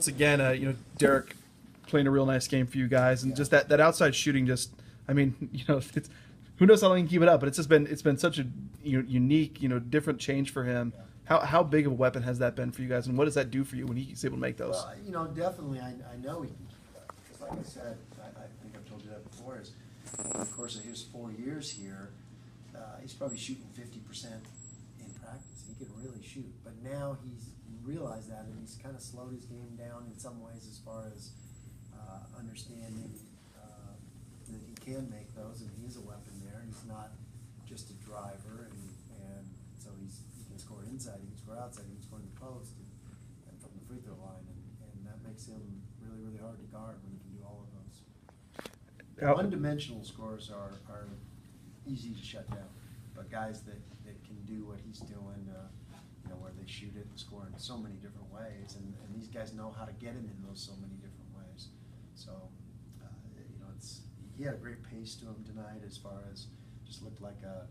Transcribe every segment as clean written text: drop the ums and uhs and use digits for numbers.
once again, Derek playing a real nice game for you guys, and just that outside shooting. Just, I mean, it's, who knows how long he can keep it up, but it's been such a unique, different change for him. How big of a weapon has that been for you guys, and what does that do for you when he's able to make those? Well, definitely, I know he can keep that. Because like I said, I think I've told you that before, is in the course of his 4 years here, he's probably shooting 50% in practice. He can really shoot. But now he's realized that, and he's kind of slowed his game down in some ways as far as understanding that he can make those, and he is a weapon there. He's not just a driver, and so he can score inside, he can score outside, he can score in the post, and from the free throw line, and that makes him really, really hard to guard when he can do all of those. One-dimensional scores are easy to shut down, but guys that can do what he's doing, where they shoot it and score in so many different ways, and these guys know how to get him in those so many different ways. So, he had a great pace to him tonight, as far as just looked like a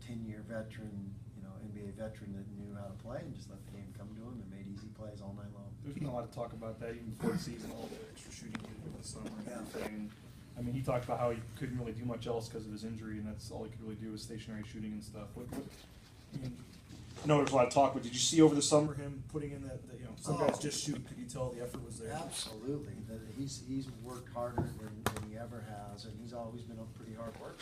10-year veteran, NBA veteran that knew how to play and just let the game come to him and made easy plays all night long. There's been a lot of talk about that even before the season, all the extra shooting he did over the summer and everything. I mean, he talked about how he couldn't really do much else because of his injury, and that's all he could really do was stationary shooting and stuff. I know there's a lot of talk, but did you see over the summer him putting in that some guys just shoot? Could you tell the effort was there? Absolutely. He's worked harder than he ever has, and he's always been a pretty hard worker.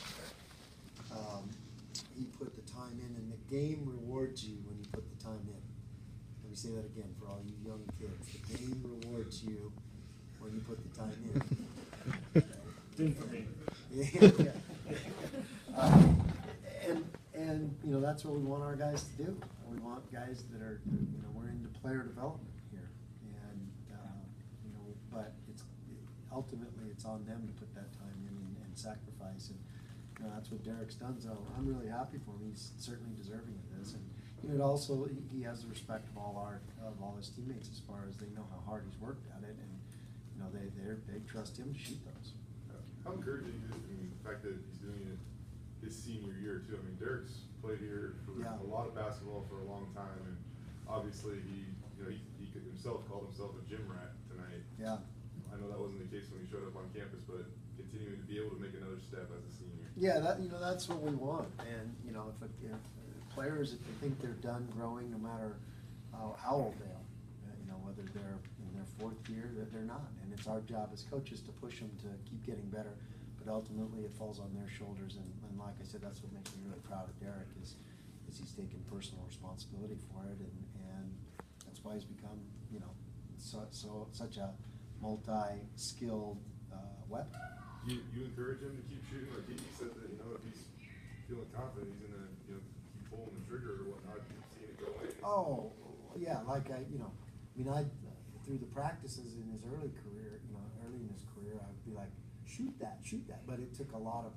He put the time in, and the game rewards you when you put the time in. Let me say that again for all you young kids. The game rewards you when you put the time in. Didn't for me. And that's what we want our guys to do. We want guys that are, we're into player development here, and but ultimately it's on them to put that time in and sacrifice, and that's what Derek's done. So I'm really happy for him. He's certainly deserving of this, and it also, he has the respect of all his teammates, as far as they know how hard he's worked at it, and they trust him to shoot those. How encouraging is the fact that he's doing it his senior year too? I mean, Derek's played here for a lot of basketball for a long time, and obviously he himself called himself a gym rat tonight. Yeah. I know that wasn't the case when he showed up on campus, but continuing to be able to make another step as a senior. Yeah, that's what we want, and if players, if they think they're done growing, no matter how old they are, whether they're in their 4th year, that they're not, and it's our job as coaches to push them to keep getting better. But ultimately, it falls on their shoulders, and like I said, that's what makes me really proud of Derek is he's taken personal responsibility for it, and that's why he's become such a multi-skilled weapon. You encourage him to keep shooting, like he said that if he's feeling confident, he's gonna keep pulling the trigger or whatnot, seeing it go in. Oh yeah, like I through the practices in his early in his career, I'd be like, shoot that, but it took a lot of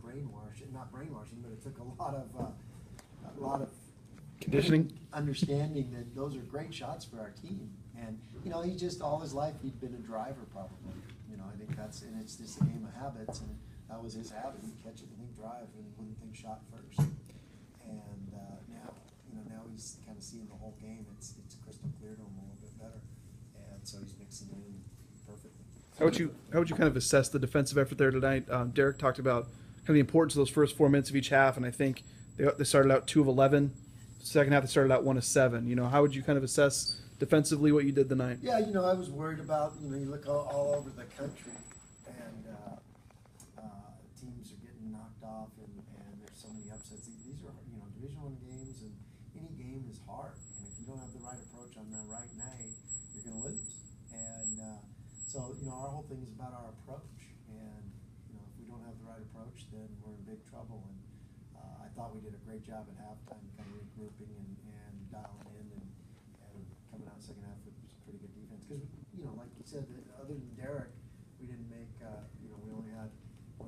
not brainwashing, but it took a lot of conditioning, understanding that those are great shots for our team. And he just all his life he'd been a driver probably. I think it's just a game of habits, and that was his habit. He'd catch it and think drive, and wouldn't think shot first. And now he's kind of seeing the whole game. It's crystal clear to him a little bit better, and so he's mixing it in perfectly. How would you kind of assess the defensive effort there tonight? Derek talked about kind of the importance of those first 4 minutes of each half, and I think they started out 2 of 11. Second half they started out 1 of 7. How would you kind of assess defensively what you did tonight? Yeah, I was worried about, you look all over the country, and teams are getting knocked off, and there's so many upsets. These are, Division I games, and any game is hard. And if you don't have the right approach on the right night, you're going to lose. And so, our whole thing is about our approach. And, if we don't have the right approach, then we're in big trouble. And I thought we did a great job at halftime, kind of regrouping and dialing in, and coming out second half with some pretty good defense. Because, like you said, other than Derek, we didn't make, we only had,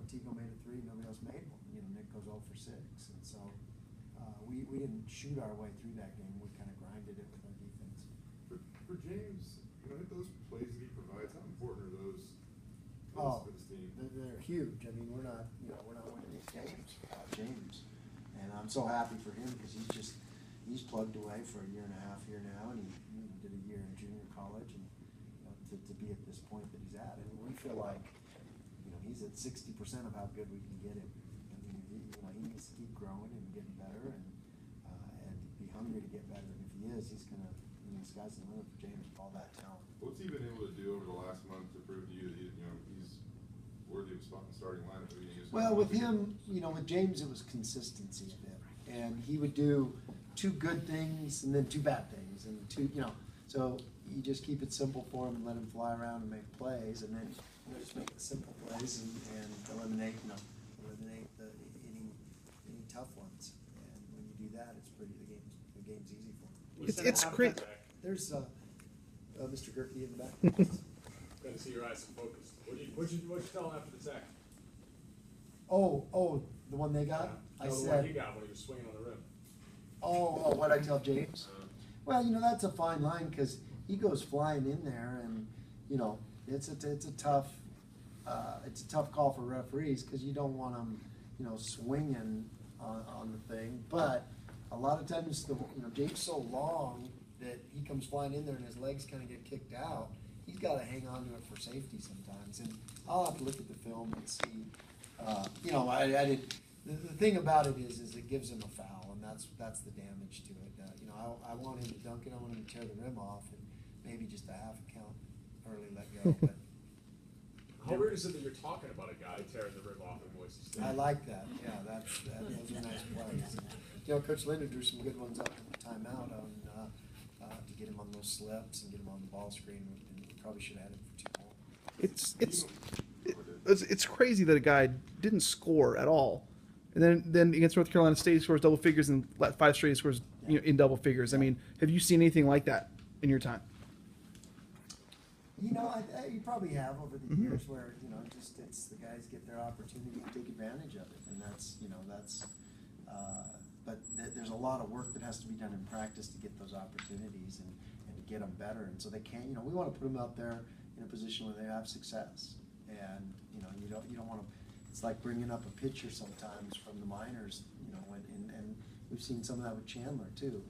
Tigo made a 3, nobody else made one. Nick goes 0 for 6. And so we didn't shoot our way through that game. We kind of grinded it with our defense. For James, those plays that he provides, how important are those for this team? They're huge. I mean, we're not winning these games without James. And I'm so happy for him because he's plugged away for a year and a half here now, and he did a year in junior college, and like, he's at 60% of how good we can get him. I mean, he needs to keep growing and getting better and be hungry to get better. And if he is, he's gonna, the sky's the limit for James with all that talent. What's he been able to do over the last month to prove to you that he's worthy of a spot in the starting lineup? Well, with him, with James, it was consistency a bit, and he would do 2 good things and then 2 bad things, and 2, so you just keep it simple for him and let him fly around and make plays, and then just make the simple plays and eliminate any tough ones. And when you do that, it's the game's easy for him. It's great. There's Mr. Gerke in the back. Good to see your eyes focused. What'd you tell him after the sack? Oh, the one they got? No, I the said. one he got when he was swinging on the rim. Oh, what'd I tell James? Well, that's a fine line because he goes flying in there, and it's a tough call for referees because you don't want them swinging on the thing. But a lot of times James so long that he comes flying in there and his legs kind of get kicked out. He's got to hang on to it for safety sometimes, and I'll have to look at the film and see. I did. The thing about it is it gives him a foul, and that's the damage to it. I want him to dunk it. I want him to tear the rim off, and maybe just a half a count early let go. But How weird is it that you're talking about a guy tearing the rim off in Boise State? I like that. Yeah, those are nice plays. Coach Linder drew some good ones up in the timeout on to get him on those slips and get him on the ball screen. And probably should have had him for 2 more. It's crazy that a guy didn't score at all, and then against North Carolina State he scores double figures, and 5 straight he scores in double figures. I mean, have you seen anything like that in your time? You probably have over the years where it's the guys get their opportunity to take advantage of it, and but there's a lot of work that has to be done in practice to get those opportunities and to get them better, and so they can't. We want to put them out there in a position where they have success, and you don't want to. It's like bringing up a pitcher sometimes from the minors, and we've seen some of that with Chandler too.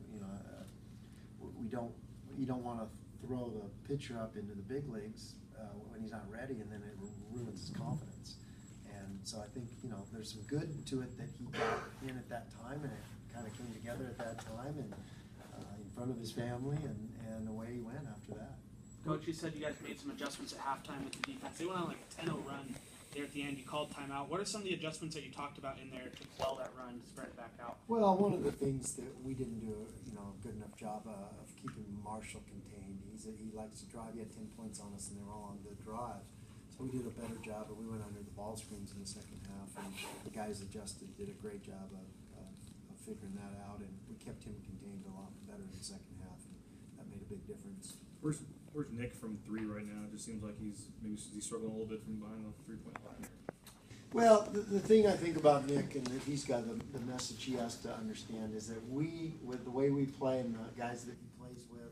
You don't want to throw the pitcher up into the big leagues when he's not ready, and then it ruins his confidence. And so I think there's some good to it that he got in at that time, and it kind of came together at that time, and in front of his family, and away he went after that. Coach, you said you guys made some adjustments at halftime with the defense. They went on like a 10-0 run there at the end. You called timeout. What are some of the adjustments that you talked about in there to quell that run, to spread it back out? Well, one of the things that we didn't do a good enough job of keeping Marshall contained. He likes to drive. He had 10 points on us, and they were all on the drive. So we did a better job, but we went under the ball screens in the second half, and the guys adjusted, did a great job of figuring that out, and we kept him contained a lot better in the second half, and that made a big difference. Where's Nick from 3 right now? It just seems like he's struggling a little bit from behind the 3-point line. Well, the thing I think about Nick, and that he's got the message he has to understand, is that with the way we play and the guys that he plays with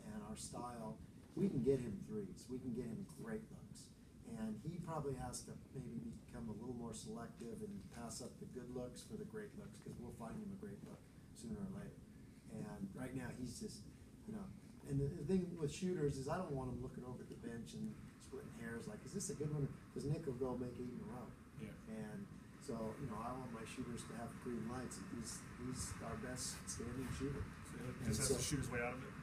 and our style, we can get him threes. We can get him great looks. And he probably has to maybe become a little more selective and pass up the good looks for the great looks, because we'll find him a great look sooner or later. And right now he's just, and the thing with shooters is I don't want him looking over at the bench and splitting hairs like, is this a good one? Because Nick will go make 8 in a row. Yeah. And so, I want my shooters to have green lights, and he's our best standing shooter. So he just has to shoot his way out of it.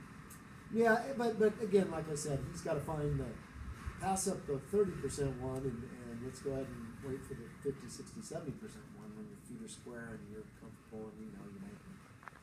Yeah, but again, like I said, he's got to pass up the 30% one, and let's go ahead and wait for the 50, 60, 70% one when your feet are square and you're comfortable and you make